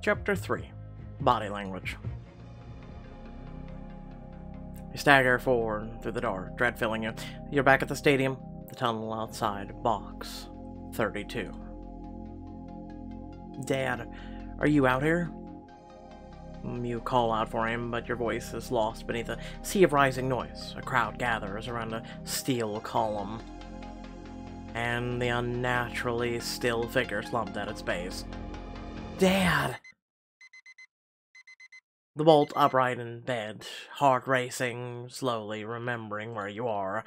Chapter 3. Body Language. You stagger forward through the dark, dread filling you. You're back at the stadium, the tunnel outside, box 32. Dad, are you out here? You call out for him, but your voice is lost beneath a sea of rising noise. A crowd gathers around a steel column, and the unnaturally still figure slumped at its base. Dad! The bolt upright in bed, heart racing, slowly remembering where you are.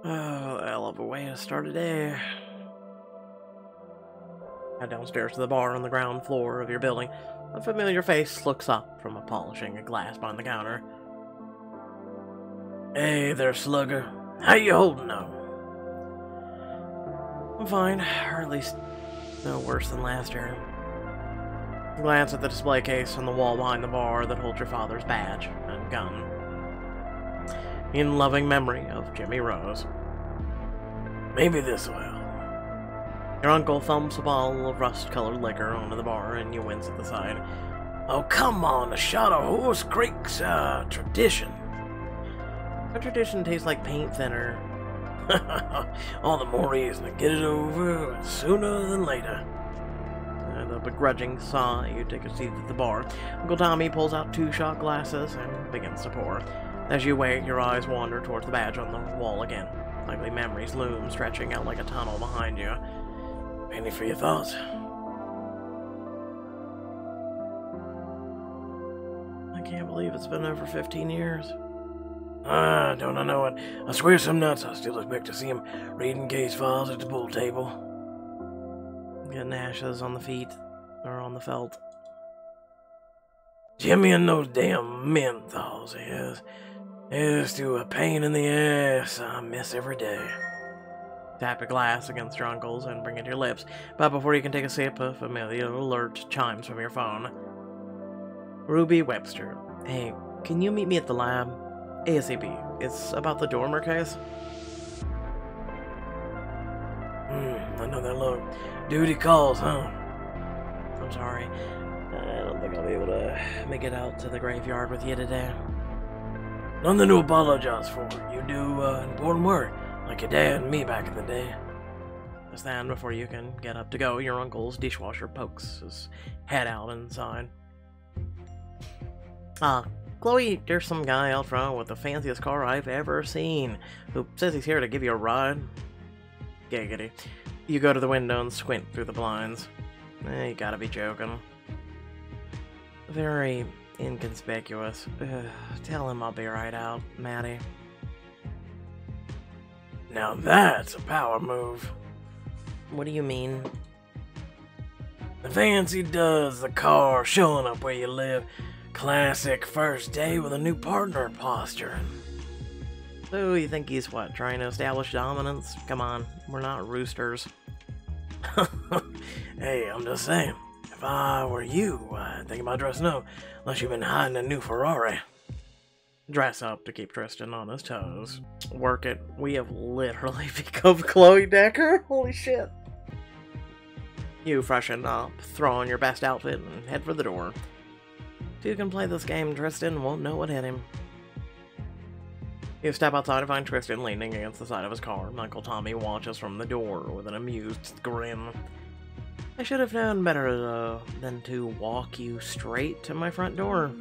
Oh, hell of a way to start a day. Head downstairs to the bar on the ground floor of your building. A familiar face looks up from polishing a glass behind the counter. Hey there, slugger. How you holding now? I'm fine, or at least no worse than last year. Glance at the display case on the wall behind the bar that holds your father's badge and gun. In loving memory of Jimmy Rose. Maybe this will. Your uncle thumps a bottle of rust-colored liquor onto the bar, and you wince at the sight. Oh, come on, a shot of Horse Creek's tradition. A tradition tastes like paint thinner. All the more reason to get it over sooner than later. With a begrudging sigh, you take a seat at the bar. Uncle Tommy pulls out 2 shot glasses and begins to pour. As you wait, your eyes wander towards the badge on the wall again. Ugly memories loom, stretching out like a tunnel behind you. Penny for your thoughts. I can't believe it's been over 15 years. Don't I know it? I swear some nuts I still expect to see him reading case files at the pool table. Getting ashes on the feet, or on the felt. Jimmy and those damn menthols is to a pain in the ass I miss every day. Tap a glass against your uncle's and bring it to your lips, but before you can take a sip, a familiar alert chimes from your phone. Ruby Webster. Hey, can you meet me at the lab? ASAP. It's about the Dormer case. Another look. Duty calls, huh? I'm sorry. I don't think I'll be able to make it out to the graveyard with you today. Nothing to apologize for. You do important work, like your dad and me back in the day. Just then, before you can get up to go, your uncle's dishwasher pokes his head out inside. Chloe, there's some guy out front with the fanciest car I've ever seen, who says he's here to give you a ride. Giggity. You go to the window and squint through the blinds. You gotta be joking. Very inconspicuous. Tell him I'll be right out, Maddie. Now that's a power move. What do you mean? The fancy does, the car showing up where you live. Classic first day with a new partner posture. So you think he's what, trying to establish dominance? Come on, we're not roosters. Hey, I'm just saying, if I were you, I'd think about dressing up, unless you've been hiding a new Ferrari. Dress up to keep Tristan on his toes. Work it. We have literally become Chloe Decker. Holy shit. You freshen up, throw on your best outfit, and head for the door. If you can play this game, Tristan won't know what hit him. You step outside to find Tristan leaning against the side of his car. Uncle Tommy watches from the door with an amused grin. I should have known better than to walk you straight to my front door.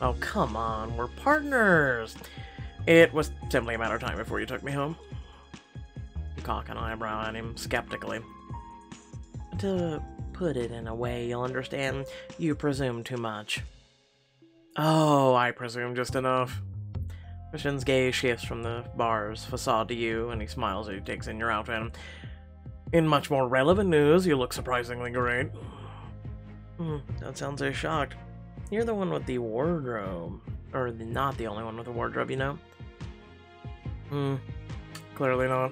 Oh, come on, we're partners! It was simply a matter of time before you took me home. You cock an eyebrow at him skeptically. To put it in a way you'll understand, you presume too much. Oh, I presume just enough. Tristan's gaze shifts from the bar's facade to you, and he smiles as he takes in your outfit. In much more relevant news, you look surprisingly great. Don't sound so shocked. You're the one with the wardrobe. Or not the only one with a wardrobe, you know? Clearly not.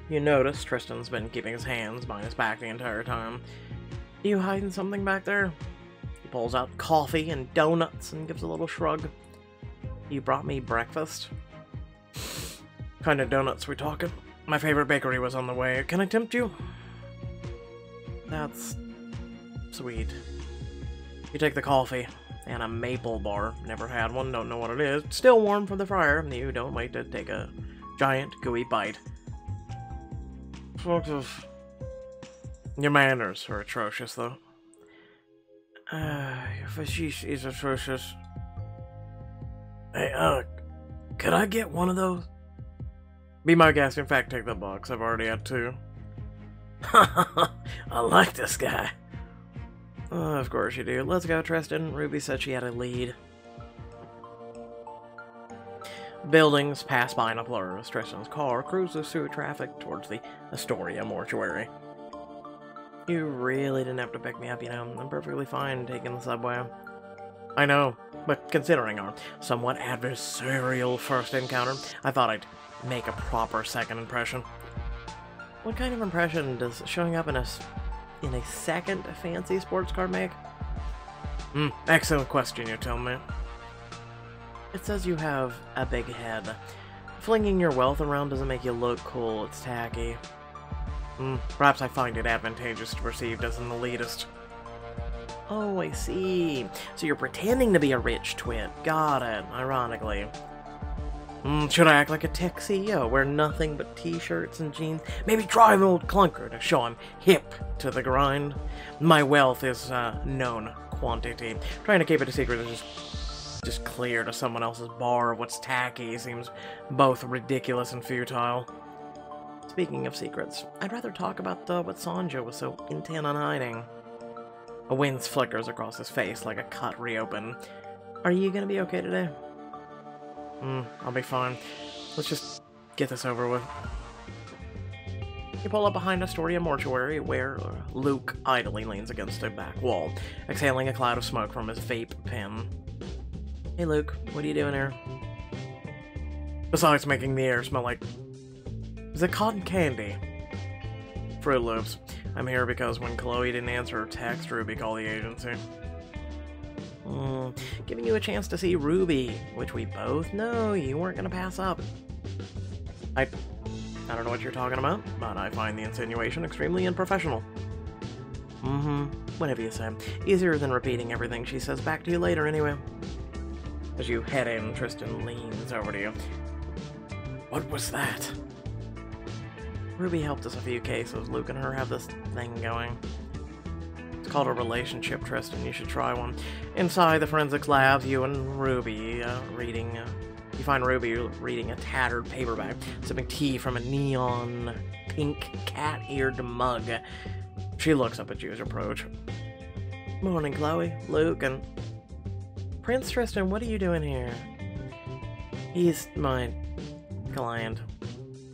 You notice Tristan's been keeping his hands behind his back the entire time. Are you hiding something back there? He pulls out coffee and donuts and gives a little shrug. You brought me breakfast? Kind of donuts we talking? My favorite bakery was on the way. Can I tempt you? That's Sweet. You take the coffee and a maple bar. Never had one, don't know what it is. Still warm from the fryer. You don't wait to take a giant, gooey bite. Your manners are atrocious, though. Your fashish is atrocious. Hey, could I get one of those? Be my guest. In fact, take the box. I've already had 2. I like this guy. Of course you do. Let's go, Tristan. Ruby said she had a lead. Buildings pass by in a blur as Tristan's car cruises through traffic towards the Astoria mortuary. You really didn't have to pick me up, you know. I'm perfectly fine taking the subway. I know, but considering our somewhat adversarial first encounter, I thought I'd make a proper second impression. What kind of impression does showing up in a second fancy sports car make? Excellent question, you tell me. It says you have a big head. Flinging your wealth around doesn't make you look cool, it's tacky. Perhaps I find it advantageous to be perceived as an elitist. Oh, I see. So you're pretending to be a rich twit. Got it, ironically. Should I act like a tech CEO, wear nothing but t-shirts and jeans? Maybe drive an old clunker to show I'm hip to the grind? My wealth is known quantity. Trying to keep it a secret is just clear to someone else's bar. What's tacky seems both ridiculous and futile. Speaking of secrets, I'd rather talk about what Sanjo was so intent on hiding. A wind flickers across his face like a cut reopened. Are you gonna be okay today? I'll be fine. Let's just get this over with. You pull up behind Astoria mortuary, where Luke idly leans against a back wall, exhaling a cloud of smoke from his vape pen. Hey Luke, what are you doing here? Besides making the air smell like... Is it cotton candy? Fruit Loops. I'm here because when Chloe didn't answer her text, Ruby called the agency. Giving you a chance to see Ruby, which we both know you weren't gonna pass up. I don't know what you're talking about, but I find the insinuation extremely unprofessional. Whatever you say. Easier than repeating everything she says back to you later anyway. As you head in, Tristan leans over to you. What was that? Ruby helped us a few cases. Luke and her have this thing going. It's called a relationship, Tristan. You should try one. Inside the forensics labs, you and Ruby you find Ruby reading a tattered paperback, sipping tea from a neon pink cat-eared mug. She looks up at you as you approach. Morning, Chloe, Luke, and... Prince Tristan, what are you doing here? He's my client.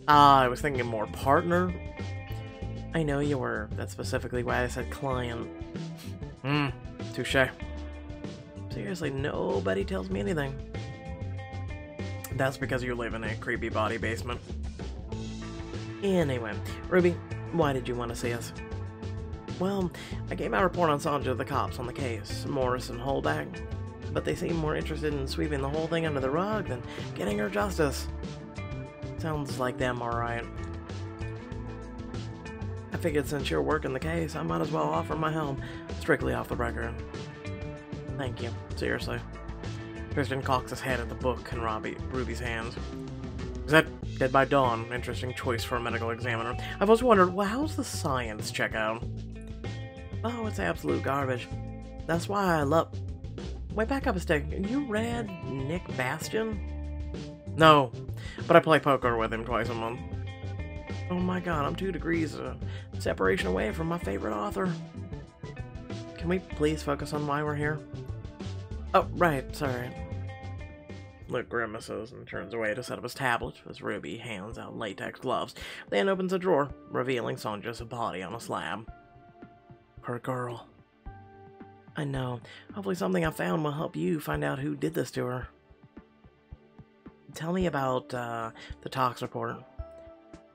I was thinking more partner. I know you were. That's specifically why I said client. Touché. Seriously, nobody tells me anything. That's because you live in a creepy body basement. Anyway, Ruby, why did you want to see us? Well, I gave my report on Sanjo to the cops on the case, Morris and Holback, but they seem more interested in sweeping the whole thing under the rug than getting her justice. Sounds like them, alright. I figured since you're working the case, I might as well offer my help, strictly off the record. Thank you, seriously. Tristan cocks his head at the book in Ruby's hands. Is that Dead by Dawn? Interesting choice for a medical examiner. I've always wondered, well, how's the science check out? Oh, it's absolute garbage. That's why I love... Wait, back up a stick. You read Nick Bastian? No, but I play poker with him twice a month. Oh my god, I'm 2 degrees separation away from my favorite author. Can we please focus on why we're here? Oh, right, sorry. Luke grimaces and turns away to set up his tablet as Ruby hands out latex gloves, then opens a drawer, revealing Sanjo's body on a slab. Her girl. I know. Hopefully something I found will help you find out who did this to her. Tell me about the tox report.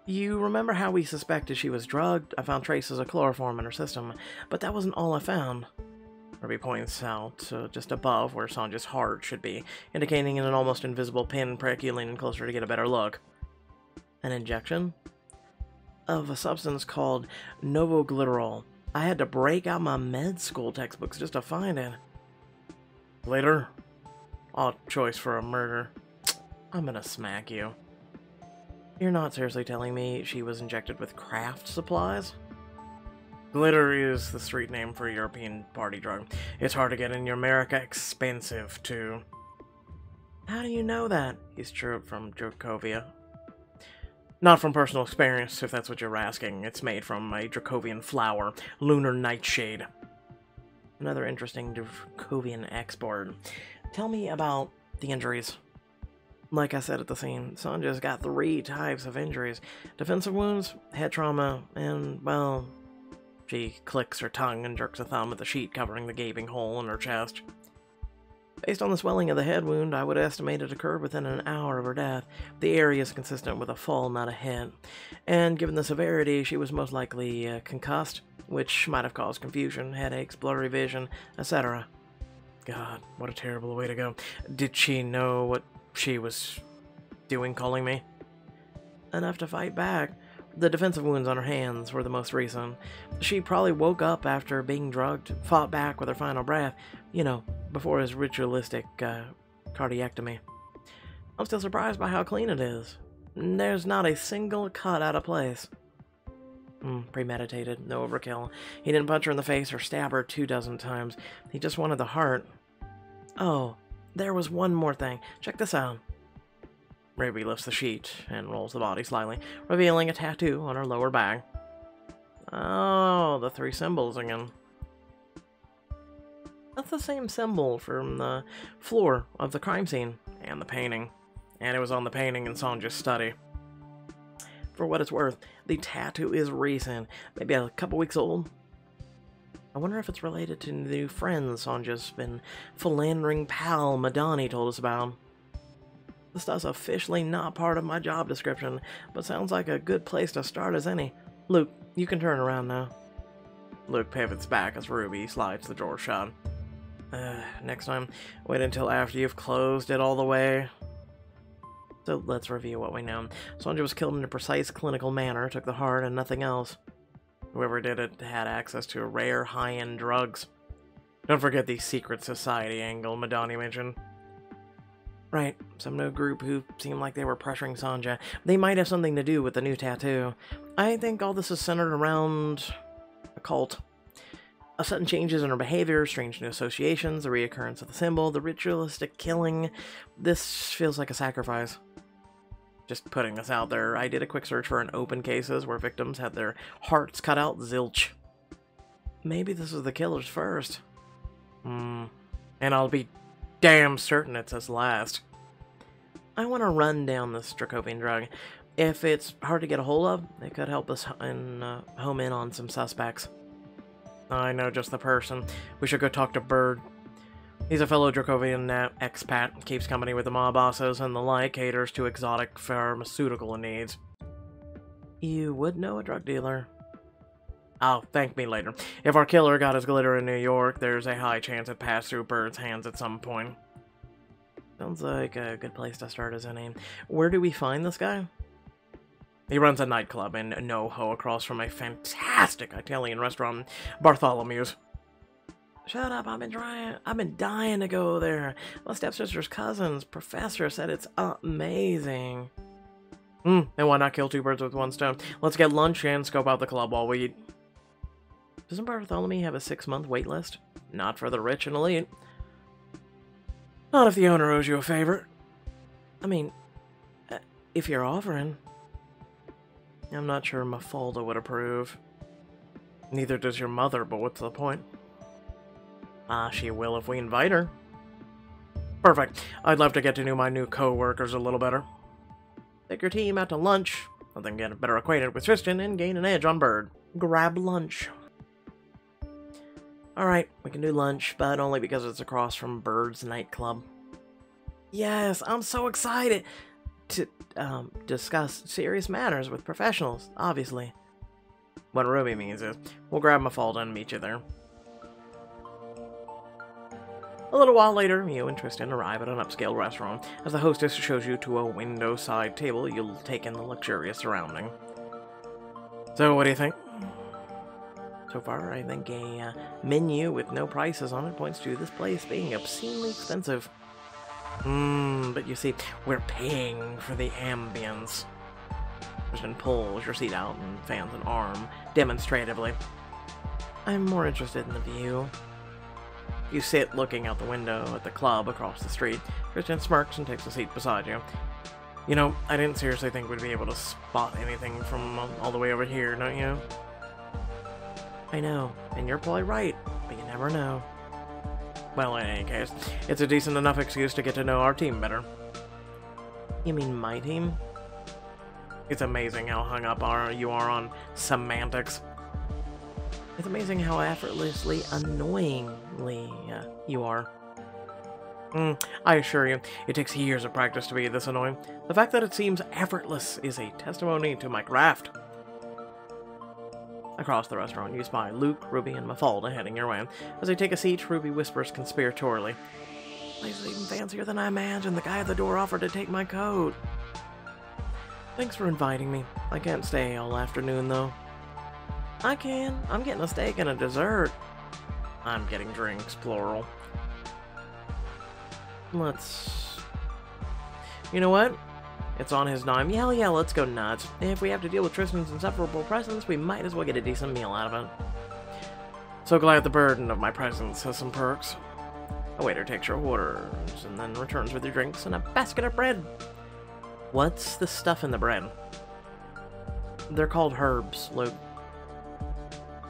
You remember how we suspected she was drugged? I found traces of chloroform in her system, but that wasn't all I found. Ruby points out just above where Sanjo's heart should be, indicating an almost invisible pinprick. You lean closer to get a better look. An injection? Of a substance called novoglitterol. I had to break out my med school textbooks just to find it. Glitter? Odd choice for a murder. I'm gonna smack you. You're not seriously telling me she was injected with craft supplies? Glitter is the street name for a European party drug. It's hard to get in America, expensive too. How do you know that? He's true from Dracovia. Not from personal experience, if that's what you're asking. It's made from a Dracovian flower, lunar nightshade. Another interesting Dracovian export. Tell me about the injuries. Like I said at the scene, Sonja's got 3 types of injuries. Defensive wounds, head trauma, and, well, she clicks her tongue and jerks a thumb at the sheet covering the gaping hole in her chest. Based on the swelling of the head wound, I would estimate it occurred within an hour of her death. The area is consistent with a fall, not a hit. And given the severity, she was most likely concussed, which might have caused confusion, headaches, blurry vision, etc. God, what a terrible way to go. Did she know what she was doing calling me? Enough to fight back. The defensive wounds on her hands were the most recent. She probably woke up after being drugged, fought back with her final breath, you know, before his ritualistic cardiectomy. I'm still surprised by how clean it is. There's not a single cut out of place. Premeditated, no overkill. He didn't punch her in the face or stab her 24 times. He just wanted the heart. Oh, there was one more thing. Check this out. Ruby lifts the sheet and rolls the body slightly, revealing a tattoo on her lower back. Oh, the 3 symbols again. That's the same symbol from the floor of the crime scene and the painting. And it was on the painting in Sonja's study. For what it's worth, the tattoo is recent, maybe a couple weeks old. I wonder if it's related to the new friends Sonja's been philandering pal Madani told us about. This stuff's officially not part of my job description, but sounds like a good place to start as any. Luke, you can turn around now. Luke pivots back as Ruby slides the drawer shut. Next time, wait until after you've closed it all the way. So let's review what we know. Sonja was killed in a precise clinical manner, took the heart and nothing else. Whoever did it had access to rare high-end drugs. Don't forget the secret society angle Madani mentioned. Right, some new group who seemed like they were pressuring Sonja. They might have something to do with the new tattoo. I think all this is centered around a cult. Sudden changes in her behavior, strange new associations, the reoccurrence of the symbol, the ritualistic killing. This feels like a sacrifice. Just putting this out there, I did a quick search for an open cases where victims had their hearts cut out, zilch. Maybe this is the killer's first. And I'll be damn certain it's his last. I want to run down this Dracovian drug. If it's hard to get a hold of, it could help us home in on some suspects. I know just the person. We should go talk to Bird. He's a fellow Dracovian expat, keeps company with the mob bosses and the like, caters to exotic pharmaceutical needs. You would know a drug dealer. Oh, thank me later. If our killer got his glitter in New York, there's a high chance it passed through Bird's hands at some point. Sounds like a good place to start as any. Where do we find this guy? He runs a nightclub in NoHo across from a fantastic Italian restaurant, Bartholomew's. Shut up, I've been dying to go there. My stepsister's cousin's professor said it's amazing. And why not kill 2 birds with 1 stone? Let's get lunch and scope out the club while we eat. Doesn't Bartholomew have a 6-month wait list? Not for the rich and elite. Not if the owner owes you a favor. I mean, if you're offering. I'm not sure Mafalda would approve. Neither does your mother, but what's the point? She will if we invite her. Perfect. I'd love to get to know my new co-workers a little better. Take your team out to lunch, and then get better acquainted with Tristan and gain an edge on Bird. Grab lunch. Alright, we can do lunch, but only because it's across from Bird's nightclub. Yes, I'm so excited to discuss serious matters with professionals, obviously. What Ruby means is, we'll grab Mafalda and meet you there. A little while later, you and Tristan arrive at an upscale restaurant. As the hostess shows you to a window-side table, you'll take in the luxurious surrounding. So, what do you think? So far, I think a menu with no prices on it points to this place being obscenely expensive. But you see, we're paying for the ambience. Kristen pulls your seat out and fans an arm, demonstratively. I'm more interested in the view. You sit looking out the window at the club across the street. Kristen smirks and takes a seat beside you. You know, I didn't seriously think we'd be able to spot anything from all the way over here, don't you? I know, and you're probably right, but you never know. Well, in any case, it's a decent enough excuse to get to know our team better. You mean my team? It's amazing how hung up you are on semantics. It's amazing how effortlessly annoyingly you are. I assure you, it takes years of practice to be this annoying. The fact that it seems effortless is a testimony to my craft. Across the restaurant, you spy Luke, Ruby, and Mafalda heading your way. As they take a seat, Ruby whispers conspiratorially, "Place is even fancier than I imagined. The guy at the door offered to take my coat." Thanks for inviting me. I can't stay all afternoon, though. I can. I'm getting a steak and a dessert. I'm getting drinks, plural. You know what? It's on his dime. Yeah, let's go nuts. If we have to deal with Tristan's insufferable presence, we might as well get a decent meal out of it. So glad the burden of my presence has some perks. A waiter takes your orders and then returns with your drinks and a basket of bread. What's the stuff in the bread? They're called herbs, Luke.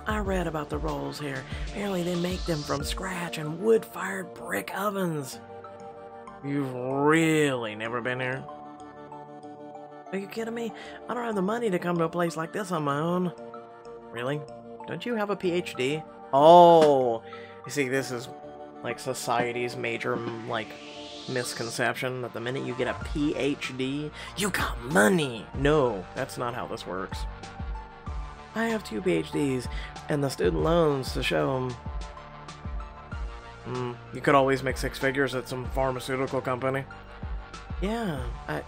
I read about the rolls here. Apparently they make them from scratch in wood-fired brick ovens. You've really never been here? Are you kidding me? I don't have the money to come to a place like this on my own. Really? Don't you have a PhD? Oh, you see, this is like society's major, misconception that the minute you get a PhD, you got money. No, that's not how this works. I have 2 PhDs, and the student loans to show them. You could always make 6 figures at some pharmaceutical company. Yeah, I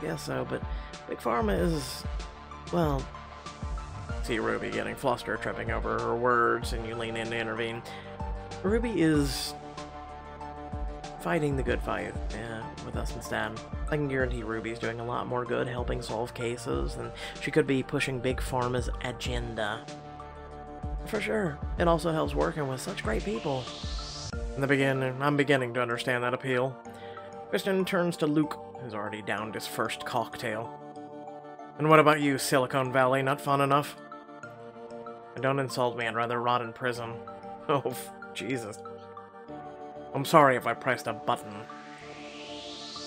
guess so, but Big Pharma is, well... See Ruby getting flustered, tripping over her words, and you lean in to intervene. Ruby is fighting the good fight with us instead. I can guarantee Ruby's doing a lot more good helping solve cases than she could be pushing Big Pharma's agenda. For sure. It also helps working with such great people. In the beginning, I'm beginning to understand that appeal. Kristen turns to Luke, who's already downed his first cocktail. And what about you, Silicon Valley? Not fun enough? Don't insult me, I'd rather rot in prison. Oh, Jesus. I'm sorry if I pressed a button.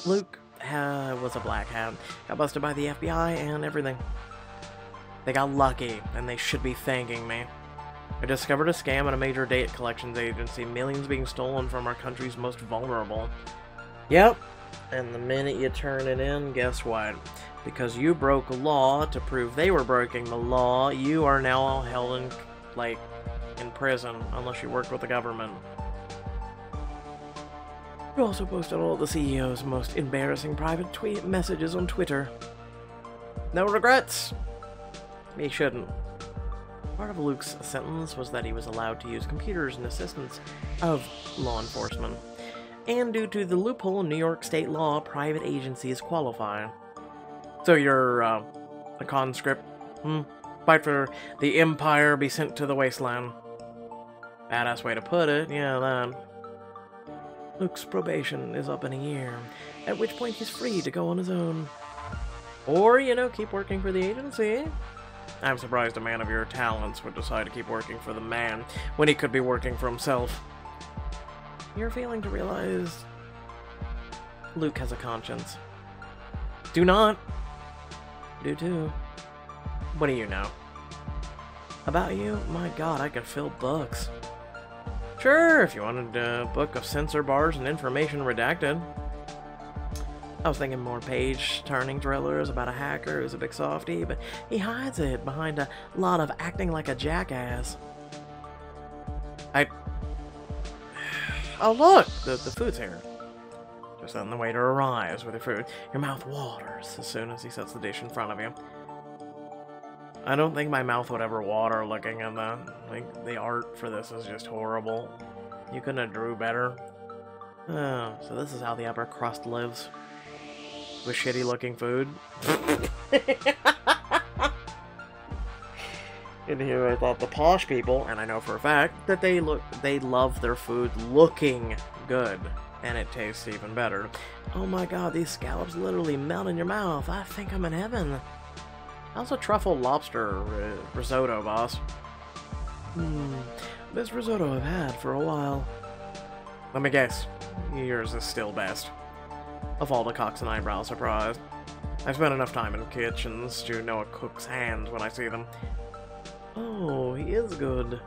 Luke was a black hat. Got busted by the FBI and everything. They got lucky, and they should be thanking me. I discovered a scam at a major data collections agency, millions being stolen from our country's most vulnerable. Yep, and the minute you turn it in, guess what? Because you broke a law to prove they were breaking the law, you are now held in prison, unless you work with the government. You also posted all the CEO's most embarrassing private tweet messages on Twitter. No regrets! He shouldn't. Part of Luke's sentence was that he was allowed to use computers in assistance of law enforcement. And due to the loophole in New York state law, private agencies qualify. So you're, a conscript? Fight for the Empire, be sent to the wasteland. Badass way to put it, yeah, that. Luke's probation is up in a year, at which point he's free to go on his own. Or, keep working for the agency. I'm surprised a man of your talents would decide to keep working for the man when he could be working for himself. You're failing to realize Luke has a conscience. Do not. Do too. What do you know? About you? My god, I could fill books. Sure, if you wanted a book of censor bars and information redacted. I was thinking more page-turning thrillers about a hacker who's a big softie, but he hides it behind a lot of acting like a jackass. Oh look! The food's here. Just letting the waiter arrives with your food. Your mouth waters as soon as he sets the dish in front of you. I don't think my mouth would ever water looking at that. Like, the art for this is just horrible. You couldn't have drew better. Oh, so this is how the upper crust lives. With shitty looking food. And here I thought the posh people, and I know for a fact, that they love their food looking good. And it tastes even better. Oh my god, these scallops literally melt in your mouth. I think I'm in heaven. How's a truffle lobster risotto, boss? Best risotto I've had for a while. Let me guess. Yours is still best. Mafalda cocks an eyebrow, surprised. I've spent enough time in kitchens to know a cook's hands when I see them. Oh, he is good.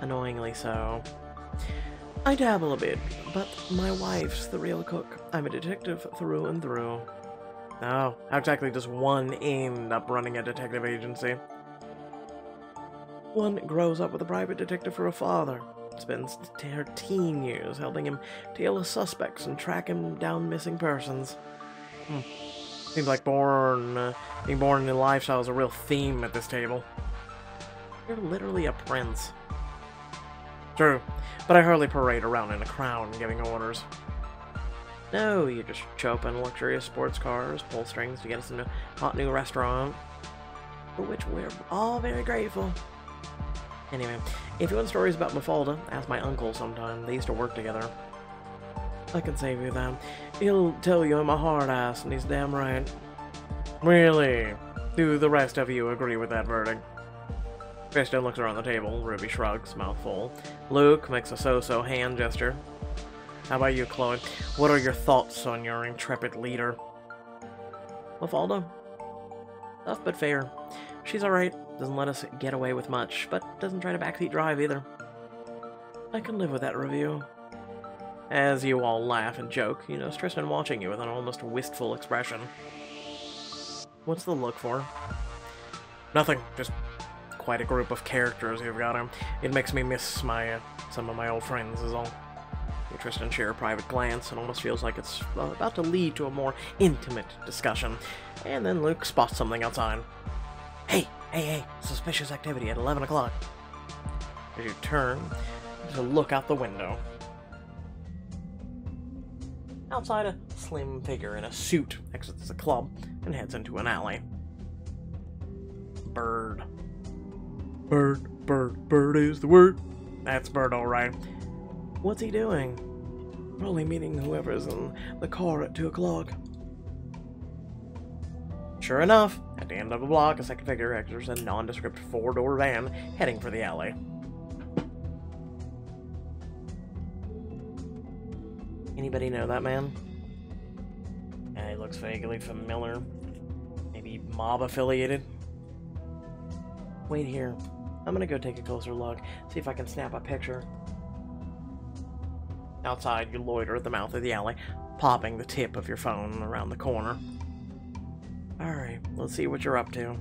Annoyingly so. I dabble a bit, but my wife's the real cook. I'm a detective through and through. Oh, how exactly does one end up running a detective agency? One grows up with a private detective for a father. Spends her teen years helping him tail his suspects and track him down missing persons. Seems like being born in a lifestyle is a real theme at this table. You're literally a prince. True, but I hardly parade around in a crown giving orders. No, you just show up in luxurious sports cars, pull strings to get us into a hot new restaurant, for which we're all very grateful. Anyway, if you want stories about Mafalda, ask my uncle sometime. They used to work together. I can save you that. He'll tell you I'm a hard ass, and he's damn right. Really? Do the rest of you agree with that verdict? Christian looks around the table. Ruby shrugs, mouth full. Luke makes a so-so hand gesture. How about you, Chloe? What are your thoughts on your intrepid leader? Mafalda? Tough but fair. She's alright. Doesn't let us get away with much, but doesn't try to backseat drive either. I can live with that review. As you all laugh and joke, you notice Tristan watching you with an almost wistful expression. What's the look for? Nothing. Just quite a group of characters you've got him. It makes me miss some of my old friends is all. You Tristan share a private glance and almost feels like it's about to lead to a more intimate discussion. And then Luke spots something outside. Hey, suspicious activity at 11 o'clock. As you turn to look out the window. Outside, a slim figure in a suit exits the club and heads into an alley. Bird is the word. That's Bird, alright. What's he doing? Probably meeting whoever's in the car at 2 o'clock. Sure enough, at the end of the block, a second figure enters a nondescript 4-door van heading for the alley. Anybody know that man? Yeah, he looks vaguely familiar. Maybe mob-affiliated? Wait here. I'm gonna go take a closer look, see if I can snap a picture. Outside, you loiter at the mouth of the alley, popping the tip of your phone around the corner. Alright, let's see what you're up to.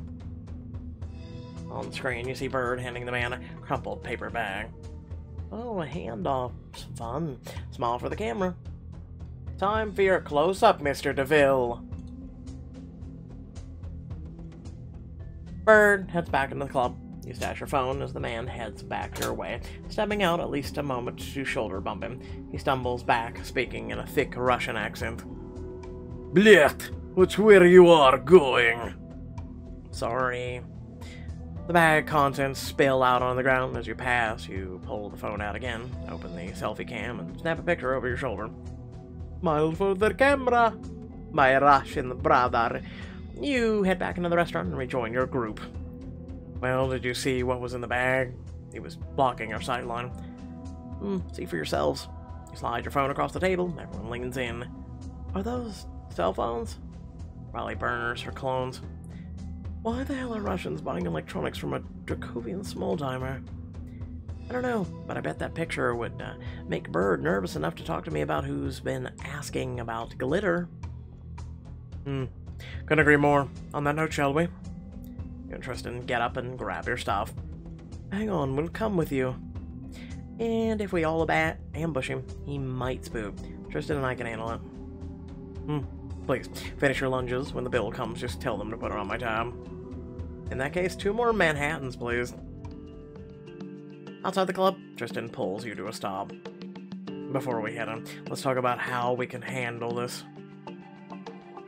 On the screen, you see Bird handing the man a crumpled paper bag. Oh, a handoff. Fun. Smile for the camera. Time for your close-up, Mr. DeVille. Bird heads back into the club. You stash your phone as the man heads back your way, stepping out at least a moment to shoulder bump him. He stumbles back, speaking in a thick Russian accent. Blech! Which where you are going? Sorry. The bag contents spill out on the ground as you pass. You pull the phone out again, open the selfie cam, and snap a picture over your shoulder. Smile for the camera, my Russian brother. You head back into the restaurant and rejoin your group. Well, did you see what was in the bag? He was blocking our sightline. See for yourselves. You slide your phone across the table, everyone leans in. Are those cell phones? Probably burners or clones. Why the hell are Russians buying electronics from a Dracovian small-timer? I don't know, but I bet that picture would make Bird nervous enough to talk to me about who's been asking about glitter. Couldn't agree more. On that note, shall we? You and Tristan get up and grab your stuff. Hang on, we'll come with you. And if we all ambush him, he might spook. Tristan and I can handle it. Please, finish your lunges. When the bill comes, just tell them to put it on my tab. In that case, 2 more Manhattans, please. Outside the club, Tristan pulls you to a stop. Before we head in, let's talk about how we can handle this.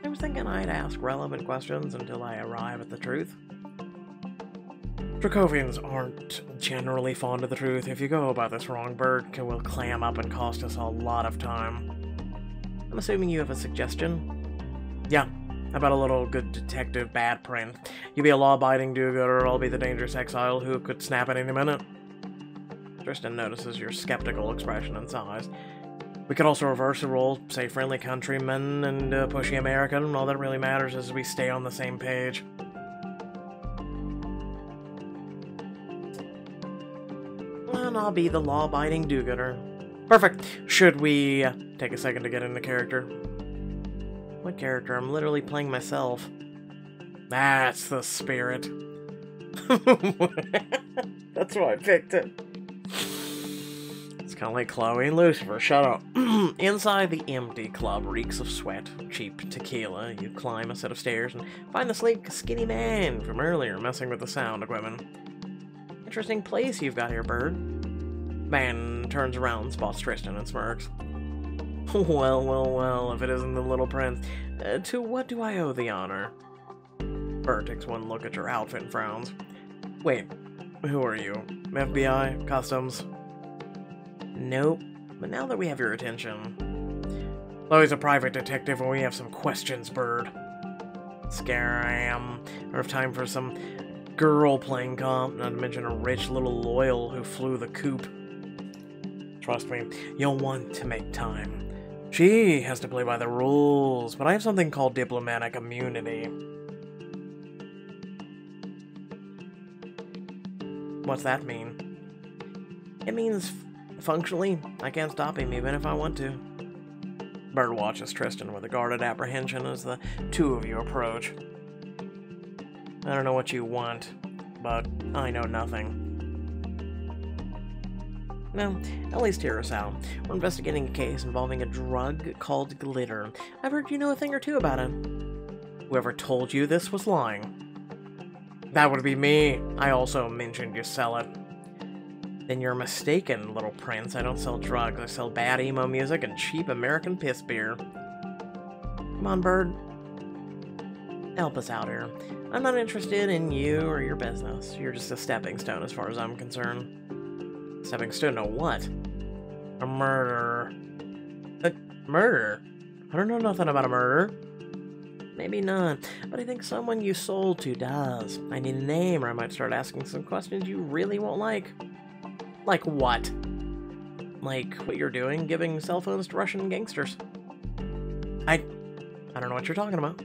I was thinking I'd ask relevant questions until I arrive at the truth. Dracovians aren't generally fond of the truth. If you go about this wrong, Bird will clam up and cost us a lot of time. I'm assuming you have a suggestion? Yeah, about a little good detective bad print. You be a law-abiding do-gooder, I'll be the dangerous exile who could snap at any minute. Tristan notices your skeptical expression and sighs. We could also reverse the role, say friendly countryman and pushy American. All that really matters is we stay on the same page. And I'll be the law-abiding do-gooder. Perfect. Should we take a second to get into character? What character? I'm literally playing myself. That's the spirit. That's why I picked it. It's kind of like Chloe and Lucifer. Shut up. Inside the empty club reeks of sweat, cheap tequila. You climb a set of stairs and find the sleek, skinny man from earlier messing with the sound equipment. Interesting place you've got here, Bird. Man turns around, spots Tristan, and smirks. Well, if it isn't the Little Prince. To what do I owe the honor? Bird takes one look at your outfit and frowns. Wait, who are you? FBI? Customs? Nope, but now that we have your attention... Chloe's a private detective and we have some questions, Bird. Scram. I don't have time for some girl playing comp, not to mention a rich little loyal who flew the coop. Trust me, you'll want to make time. She has to play by the rules, but I have something called diplomatic immunity. What's that mean? It means, functionally, I can't stop him even if I want to. Bird watches Tristan with a guarded apprehension as the two of you approach. I don't know what you want, but I know nothing. No, at least hear us out. We're investigating a case involving a drug called glitter. I've heard you know a thing or two about it. Whoever told you this was lying. That would be me. I also mentioned you sell it. Then you're mistaken, Little Prince. I don't sell drugs. I sell bad emo music and cheap American piss beer. Come on, Bird. Help us out here. I'm not interested in you or your business. You're just a stepping stone as far as I'm concerned. Stepping stone to what? A murder. A murder? I don't know nothing about a murder. Maybe not, but I think someone you sold to does. I need a name or I might start asking some questions you really won't like. Like what? Like what you're doing, giving cell phones to Russian gangsters. I don't know what you're talking about.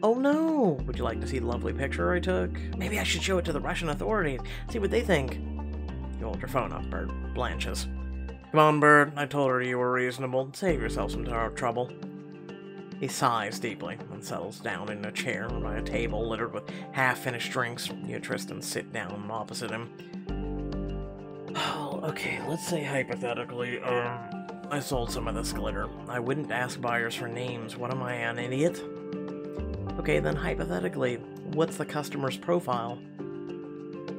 Oh no! Would you like to see the lovely picture I took? Maybe I should show it to the Russian authorities, see what they think. You hold your phone up, Bird. Blanches. Come on, Bird. I told her you were reasonable. Save yourself some trouble. He sighs deeply and settles down in a chair by a table littered with half-finished drinks. You and Tristan sit down opposite him. Oh, okay, let's say hypothetically, I sold some of this glitter. I wouldn't ask buyers for names. What am I, an idiot? Okay, then hypothetically, what's the customer's profile?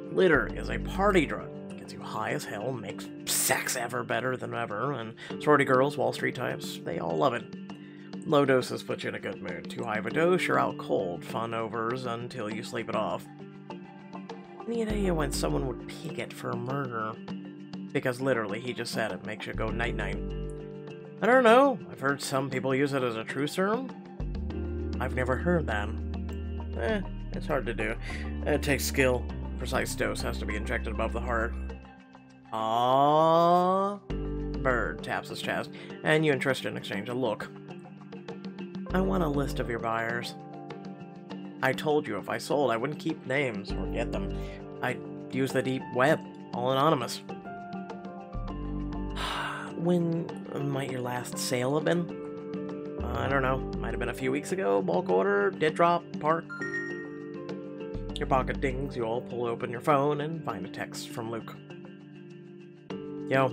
Glitter is a party drug. Gets you high as hell, makes sex ever better than ever, and sorority girls, Wall Street types, they all love it. Low doses put you in a good mood. Too high of a dose, you're out cold. Fun overs until you sleep it off. Any idea when someone would pick it for a murder? Because literally, he just said it makes you go night-night. I don't know. I've heard some people use it as a true serum. I've never heard that. It's hard to do. It takes skill. Precise dose has to be injected above the heart. Ah, Bird taps his chest, and you and Tristan exchange a look. I want a list of your buyers. I told you if I sold, I wouldn't keep names or get them. I'd use the deep web, all anonymous. When might your last sale have been? I don't know. Might have been a few weeks ago. Bulk order, did drop, park. Your pocket dings. You all pull open your phone and find a text from Luke. Yo,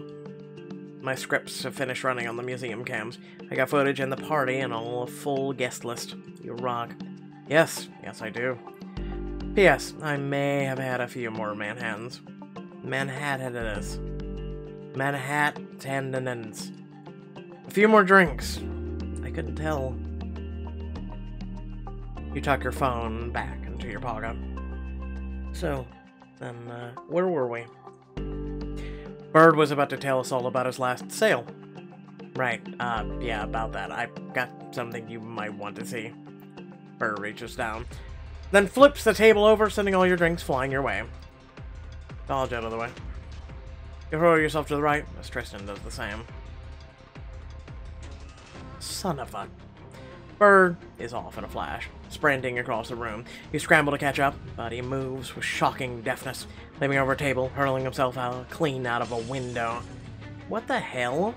my scripts have finished running on the museum cams. I got footage in the party and all a full guest list. You rock. Yes, I do. P.S. I may have had a few more Manhattans. Manhattan's. Manhattan's. A few more drinks. I couldn't tell. You tuck your phone back into your pocket. So, then, where were we? Bird was about to tell us all about his last sale. Right, yeah, about that. I've got something you might want to see. Bird reaches down, then flips the table over, sending all your drinks flying your way. Dodge out of the way. You throw yourself to the right, as Tristan does the same. Son of a... Bird is off in a flash, sprinting across the room. You scramble to catch up, but he moves with shocking deftness, leaping over a table, hurling himself clean out of a window. What the hell?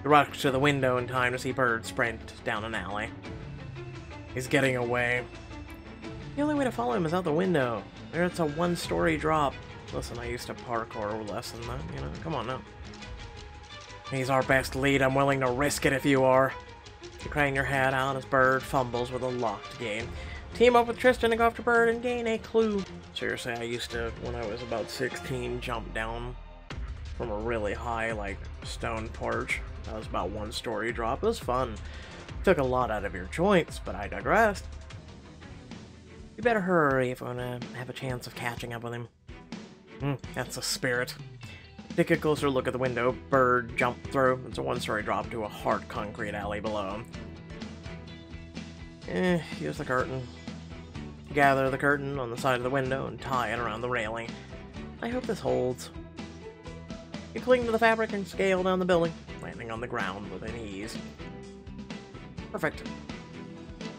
You rush to the window in time to see Bird sprint down an alley. He's getting away. The only way to follow him is out the window. There it's a one-story drop. Listen, I used to parkour lesson that, you know, come on now. He's our best lead. I'm willing to risk it if you are. You crane your head out as Bird fumbles with a locked game. Team up with Tristan to go after Bird and gain a clue. Seriously, I used to, when I was about 16, jump down from a really high, like, stone porch. That was about one-story drop. It was fun. Took a lot out of your joints, but I digressed. You better hurry if I want to have a chance of catching up with him. That's a spirit. Take a closer look at the window. Bird jumped through. It's a one-story drop to a hard concrete alley below. Use the curtain. Gather the curtain on the side of the window and tie it around the railing. I hope this holds. You cling to the fabric and scale down the building, landing on the ground with an ease. Perfect.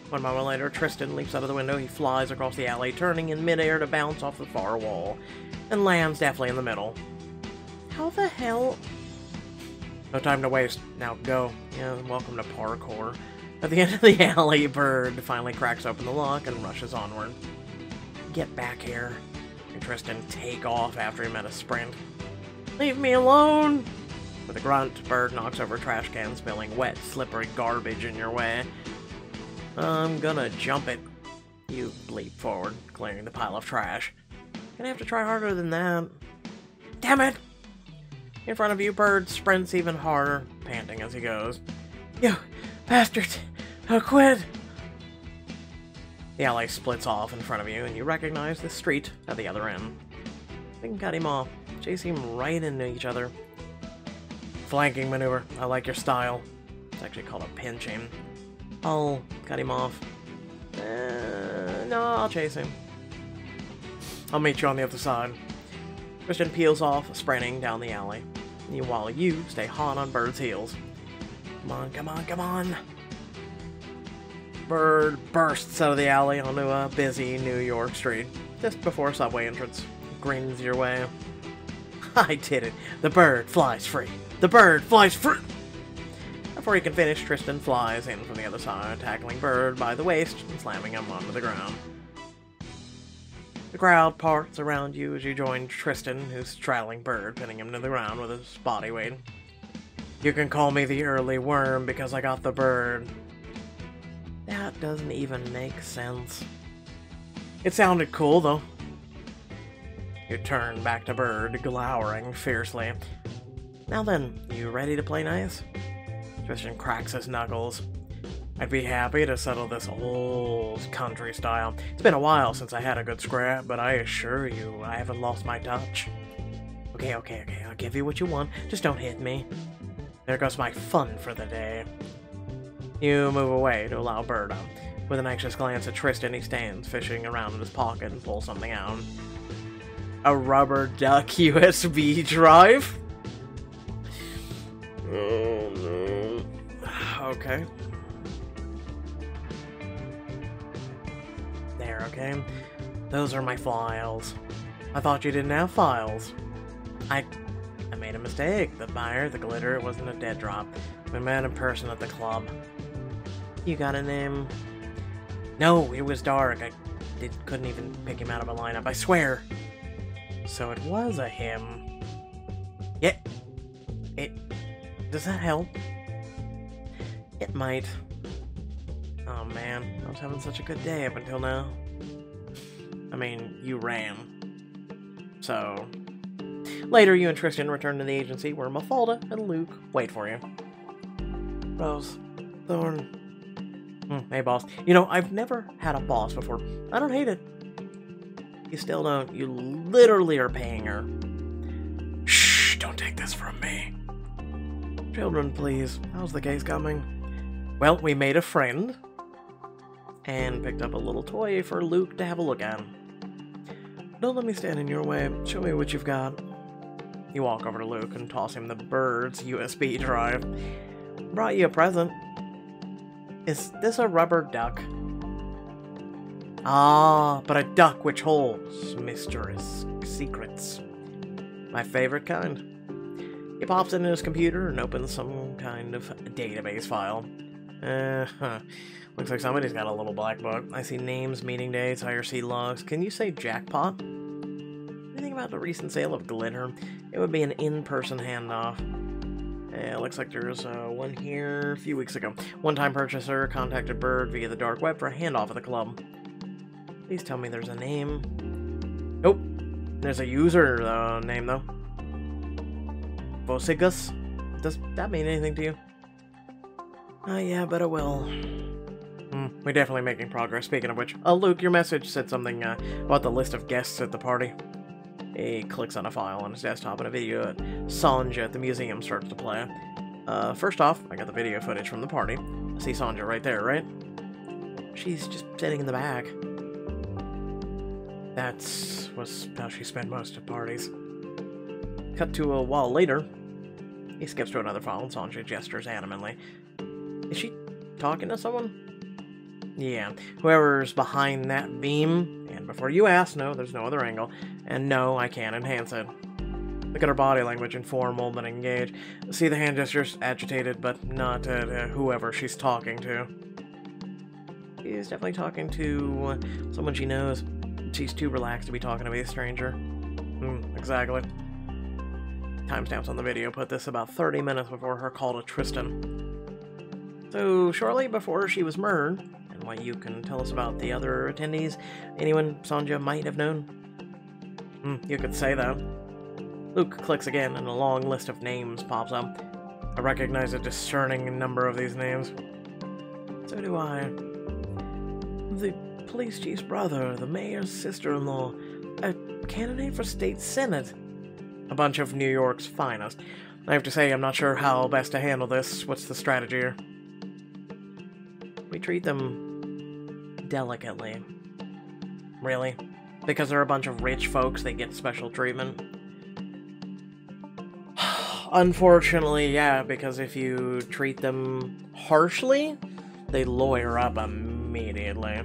1 moment later, Tristan leaps out of the window. He flies across the alley, turning in midair to bounce off the far wall, and lands deftly in the middle. How the hell? No time to waste. Now go. Yeah, welcome to parkour. At the end of the alley, Bird finally cracks open the lock and rushes onward. Get back here. And Tristan take off after him at a sprint. Leave me alone! With a grunt, Bird knocks over a trash can, spilling wet, slippery garbage in your way. I'm gonna jump it. You leap forward, clearing the pile of trash. Gonna have to try harder than that. Damn it! In front of you, Bird sprints even harder, panting as he goes. You bastards! I'll quit! The alley splits off in front of you, and you recognize the street at the other end. We can cut him off, chase him right into each other. Flanking maneuver. I like your style. It's actually called a pinching. I'll cut him off. No, I'll chase him. I'll meet you on the other side. Tristan peels off, sprinting down the alley, while you stay hot on Bird's heels. Come on, come on, come on! Bird bursts out of the alley onto a busy New York street, just before a subway entrance. Grins your way. I did it! The bird flies free! The bird flies free! Before he can finish, Tristan flies in from the other side, tackling Bird by the waist and slamming him onto the ground. The crowd parts around you as you join Tristan, who's straddling Bird, pinning him to the ground with his body weight. You can call me the early worm because I got the bird. That doesn't even make sense. It sounded cool, though. You turn back to Bird, glowering fiercely. Now then, you ready to play nice? Tristan cracks his knuckles. I'd be happy to settle this old country style. It's been a while since I had a good scrap, but I assure you, I haven't lost my touch. Okay, I'll give you what you want. Just don't hit me. There goes my fun for the day. You move away to allow Bird up. With an anxious glance at Tristan, he stands, fishing around in his pocket and pulls something out. A rubber duck USB drive? Oh, no. Okay. There, okay. Those are my files. I thought you didn't have files. I made a mistake. The fire, the glitter, it wasn't a dead drop. We met in person at the club. You got a name? No, it was dark. I couldn't even pick him out of a lineup, I swear. So it was a him. Yeah. Does that help? It might. Oh man, I was having such a good day up until now. I mean, you ran. So, later you and Tristan return to the agency where Mafalda and Luke wait for you. Rose, Thorn. Hey, boss. You know, I've never had a boss before. I don't hate it. You still don't. You literally are paying her. Shh, don't take this from me. Children, please. How's the case coming? Well, we made a friend. And picked up a little toy for Luke to have a look at. Don't let me stand in your way. Show me what you've got. You walk over to Luke and toss him the bird's USB drive. Brought you a present. Is this a rubber duck? Ah, but a duck which holds mysterious secrets. My favorite kind. He pops it in his computer and opens some kind of database file. Looks like somebody's got a little black book. I see names, meeting dates, IRC logs. Can you say jackpot? Anything about the recent sale of glitter? It would be an in-person handoff. It looks like there's one here a few weeks ago. One-time purchaser contacted Bird via the dark web for a handoff at the club. Please tell me there's a name. Nope. There's a user name, though. Vosigus? Does that mean anything to you? Yeah, but it will. We're definitely making progress. Speaking of which, Luke, your message said something about the list of guests at the party. He clicks on a file on his desktop and a video at Sonja at the museum starts to play. First off, I got the video footage from the party. I see Sonja right there, right? She's just sitting in the back. Was how she spent most of parties. Cut to a while later. He skips to another file and Sonja gestures animately. Is she talking to someone? Yeah, whoever's behind that beam. And before you ask, no, there's no other angle. And no, I can't enhance it. Look at her body language, informal but engaged. See the hand gestures, agitated, but not whoever she's talking to. She's definitely talking to someone she knows. She's too relaxed to be talking to a stranger. Exactly. Timestamps on the video put this about 30 minutes before her call to Tristan. So, shortly before she was murdered, and what you can tell us about the other attendees, anyone Sonja might have known? You could say that. Luke clicks again, and a long list of names pops up. I recognize a discerning number of these names. So do I. The police chief's brother, the mayor's sister-in-law, a candidate for state senate. A bunch of New York's finest. I have to say, I'm not sure how best to handle this. What's the strategy here? We treat them delicately. Really? Because they're a bunch of rich folks, they get special treatment? Unfortunately, yeah, because if you treat them harshly, they lawyer up immediately.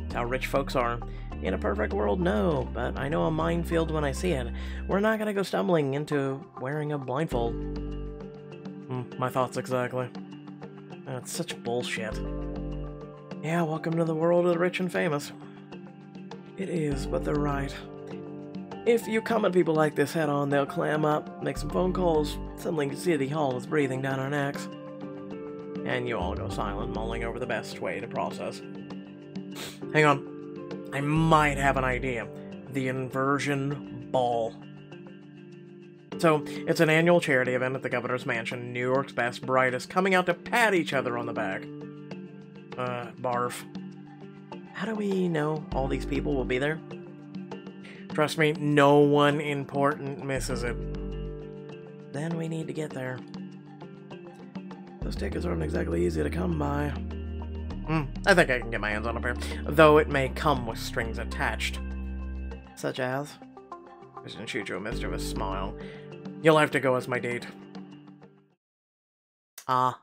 That's how rich folks are. In a perfect world, no, but I know a minefield when I see it. We're not gonna go stumbling into wearing a blindfold. My thoughts exactly. That's such bullshit. Yeah, welcome to the world of the rich and famous. It is, but they're right. If you come at people like this head on, they'll clam up, make some phone calls, suddenly City Hall is breathing down our necks. And you all go silent, mulling over the best way to process. Hang on. I might have an idea. The Inversion Ball. So, it's an annual charity event at the Governor's Mansion. New York's best, brightest, coming out to pat each other on the back. Barf. How do we know all these people will be there? Trust me, no one important misses it. Then we need to get there. Those tickets aren't exactly easy to come by. I think I can get my hands on a pair, though it may come with strings attached. Such as? President Shujo, a mischievous smile. You'll have to go as my date. Ah,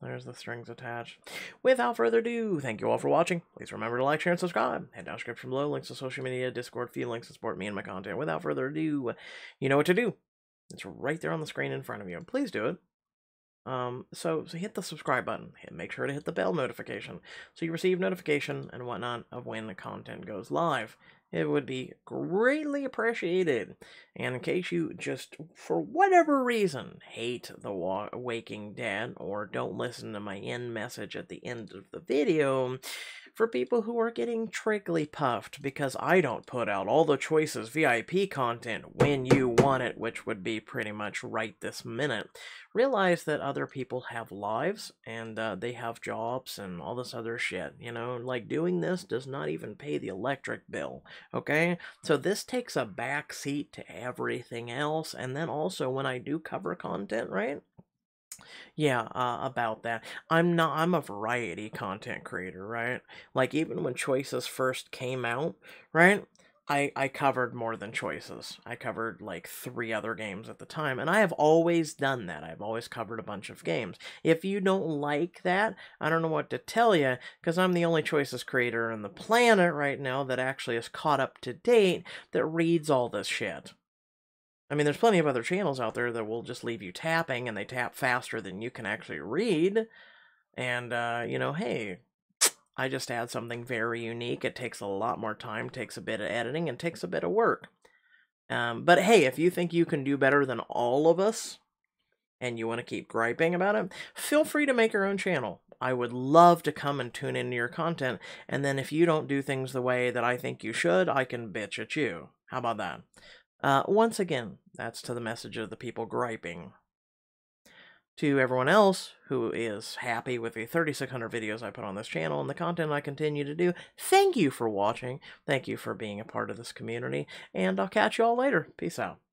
there's the strings attached. Without further ado, thank you all for watching. Please remember to like, share, and subscribe. Head down description below, links to social media, Discord, feed links to support me and my content. Without further ado, you know what to do. It's right there on the screen in front of you. Please do it. So hit the subscribe button. Make sure to hit the bell notification so you receive notification and whatnot of when the content goes live. It would be greatly appreciated. And in case you just, for whatever reason, hate The Waking Dead or don't listen to my end message at the end of the video, for people who are getting trickly puffed because I don't put out all the choices VIP content when you want it, which would be pretty much right this minute. Realize that other people have lives and they have jobs and all this other shit. You know, like doing this does not even pay the electric bill, okay? So this takes a back seat to everything else. And then also when I do cover content, right? Yeah, about that. I'm a variety content creator, right? Like even when Choices first came out, right? I covered more than Choices. I covered like 3 other games at the time, and I have always done that. I've always covered a bunch of games. If you don't like that, I don't know what to tell you, because I'm the only Choices creator on the planet right now that actually is caught up to date that reads all this shit. I mean, there's plenty of other channels out there that will just leave you tapping, and they tap faster than you can actually read. And, you know, hey, I just add something very unique. It takes a lot more time, takes a bit of editing, and takes a bit of work. But hey, if you think you can do better than all of us, and you want to keep griping about it, feel free to make your own channel. I would love to come and tune into your content, and then if you don't do things the way that I think you should, I can bitch at you. How about that? Once again, that's to the message of the people griping. To everyone else who is happy with the 3,600 videos I put on this channel and the content I continue to do, thank you for watching. Thank you for being a part of this community, and I'll catch you all later. Peace out.